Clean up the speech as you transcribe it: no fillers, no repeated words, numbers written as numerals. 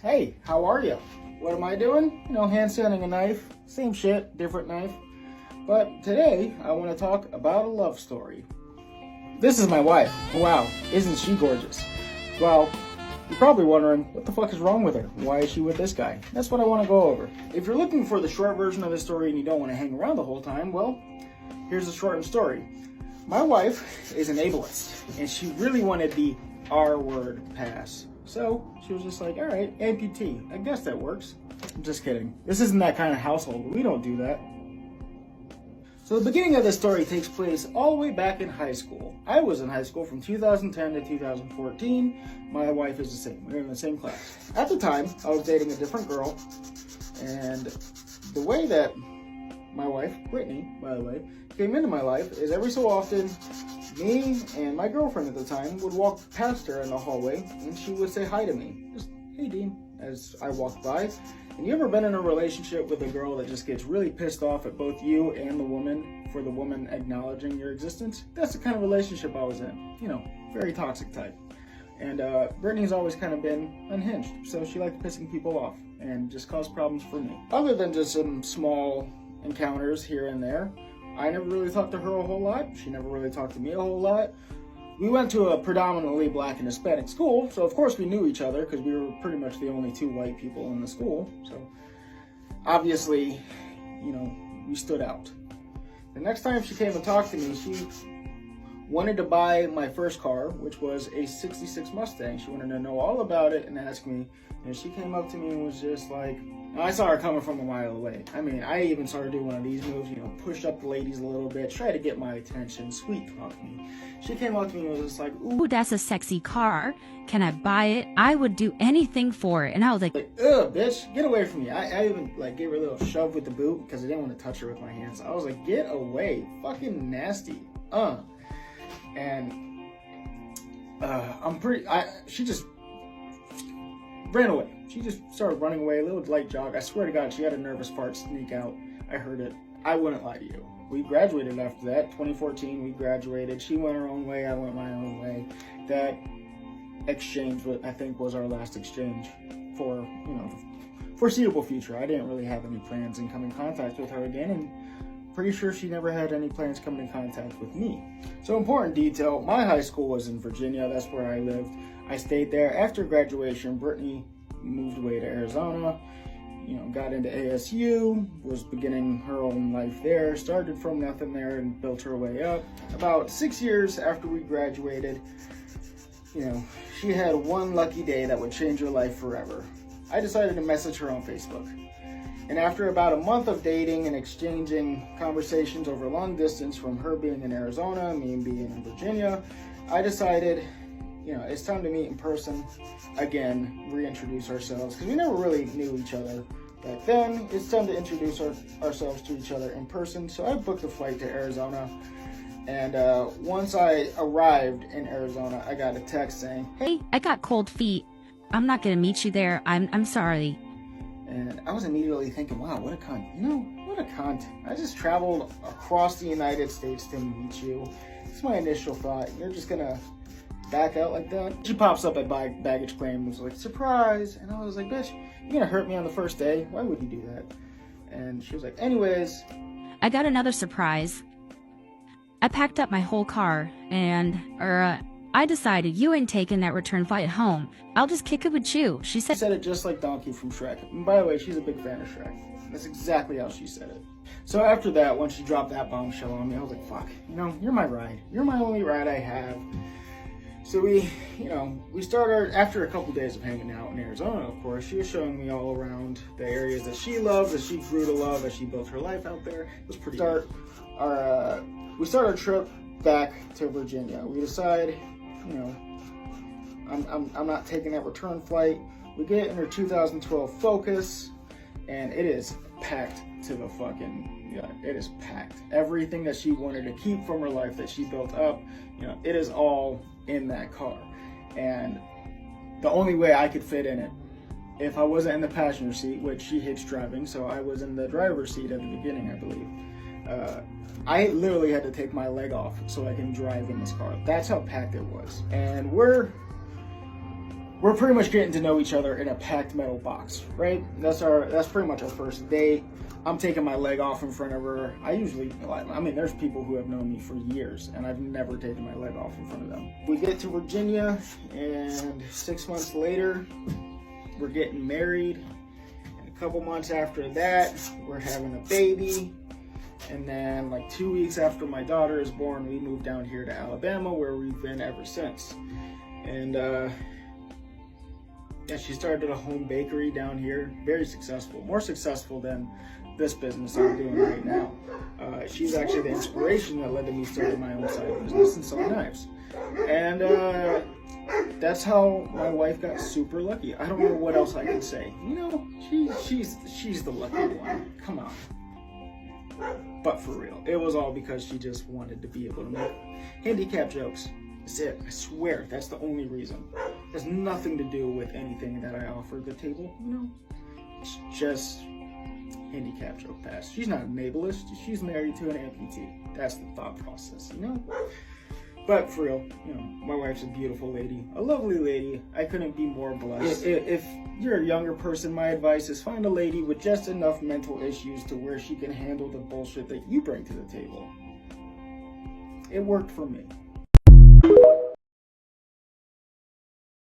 Hey, how are you? What am I doing? Hand sanding a knife. Same shit, different knife. But today, I want to talk about a love story. This is my wife. Wow, isn't she gorgeous? Well, you're probably wondering, what the fuck is wrong with her? Why is she with this guy? That's what I want to go over. If you're looking for the short version of the story and you don't want to hang around the whole time, well, here's the shortened story. My wife is an ableist, and she really wanted the R-word pass. So she was just like, all right, amputee. I guess that works. I'm just kidding. This isn't that kind of household. We don't do that. So the beginning of this story takes place all the way back in high school. I was in high school from 2010 to 2014. My wife is the same. We were in the same class. At the time, I was dating a different girl. And the way that my wife, Brittany, by the way, came into my life is every so often, me and my girlfriend at the time would walk past her in the hallway and she would say hi to me. Just, hey Dean, as I walked by. And you ever been in a relationship with a girl that just gets really pissed off at both you and the woman for the woman acknowledging your existence? That's the kind of relationship I was in. Very toxic type. And Brittany's always kind of been unhinged, so she liked pissing people off and just caused problems for me. Other than just some small encounters here and there, I never really talked to her a whole lot. She never really talked to me a whole lot. We went to a predominantly black and Hispanic school, so of course we knew each other because we were pretty much the only two white people in the school. So obviously, we stood out. The next time she came and talked to me, she wanted to buy my first car, which was a 66 Mustang. She wanted to know all about it and ask me. And she came up to me and was just like, I saw her coming from a mile away. I mean, I even started doing one of these moves, push up the ladies a little bit, try to get my attention, sweet talk me. She came up to me and was just like, ooh, that's a sexy car. Can I buy it? I would do anything for it. And I was like, ugh, bitch, get away from me. I even gave her a little shove with the boot because I didn't want to touch her with my hands. I was like, get away, fucking nasty. And she just ran away. She just started running away, a little light jog. I swear to God, she had a nervous fart sneak out. I heard it. I wouldn't lie to you. We graduated after that. 2014, we graduated. She went her own way. I went my own way. That exchange, I think, was our last exchange for, foreseeable future. I didn't really have any plans in coming in contact with her again, and pretty sure she never had any plans coming in contact with me. So important detail, my high school was in Virginia. That's where I lived. I stayed there. After graduation, Brittany moved away to Arizona, got into ASU, was beginning her own life there, started from nothing there and built her way up. About 6 years after we graduated, she had one lucky day that would change her life forever. I decided to message her on Facebook. And after about a month of dating and exchanging conversations over long distance from her being in Arizona, me being in Virginia, I decided, it's time to meet in person again, reintroduce ourselves, because we never really knew each other back then. It's time to introduce ourselves to each other in person. So I booked a flight to Arizona, and once I arrived in Arizona, I got a text saying, hey, I got cold feet. I'm not going to meet you there. I'm sorry. And I was immediately thinking, wow, what a cunt. What a cunt. I just traveled across the United States to meet you. It's my initial thought. You're just going to back out like that? She pops up at baggage claim and was like, surprise. And I was like, bitch, you're going to hurt me on the first day. Why would you do that? And she was like, anyways. I got another surprise. I packed up my whole car and, I decided you ain't taking that return flight home. I'll just kick it with you. She said it just like Donkey from Shrek. And by the way, she's a big fan of Shrek. That's exactly how she said it. So after that, when she dropped that bombshell on me, I was like, fuck, you're my ride. You're my only ride I have. So we started, after a couple days of hanging out in Arizona, of course, she was showing me all around the areas that she loved, that she grew to love, as she built her life out there. It was pretty we start our trip back to Virginia. We decide, I'm not taking that return flight. We get in her 2012 Focus, and it is packed to the it is packed. Everything that she wanted to keep from her life that she built up, it is all in that car. And the only way I could fit in it, if I wasn't in the passenger seat, which she hates driving, so I was in the driver's seat at the beginning, I believe. I literally had to take my leg off so I can drive in this car. That's how packed it was. And we're we're pretty much getting to know each other in a packed metal box, right? That's pretty much our first day. I'm taking my leg off in front of her. I mean, there's people who have known me for years, and I've never taken my leg off in front of them. We get to Virginia, and 6 months later, we're getting married. And a couple months after that, we're having a baby. And then like 2 weeks after my daughter is born, we moved down here to Alabama, where we've been ever since. And yeah, she started a home bakery down here, very successful, more successful than this business I'm doing right now. She's actually the inspiration that led to me starting my own side business and selling knives. And that's how my wife got super lucky. I don't know what else I can say. You know, she's the lucky one. Come on. But for real, it was all because she just wanted to be able to make handicap jokes. That's it. I swear, that's the only reason. It has nothing to do with anything that I offer at the table. You know, it's just handicap joke pass. She's not an ableist. She's married to an amputee. That's the thought process, you know? But for real, you know, my wife's a beautiful lady, a lovely lady. I couldn't be more blessed. If you're a younger person, my advice is find a lady with just enough mental issues to where she can handle the bullshit that you bring to the table. It worked for me.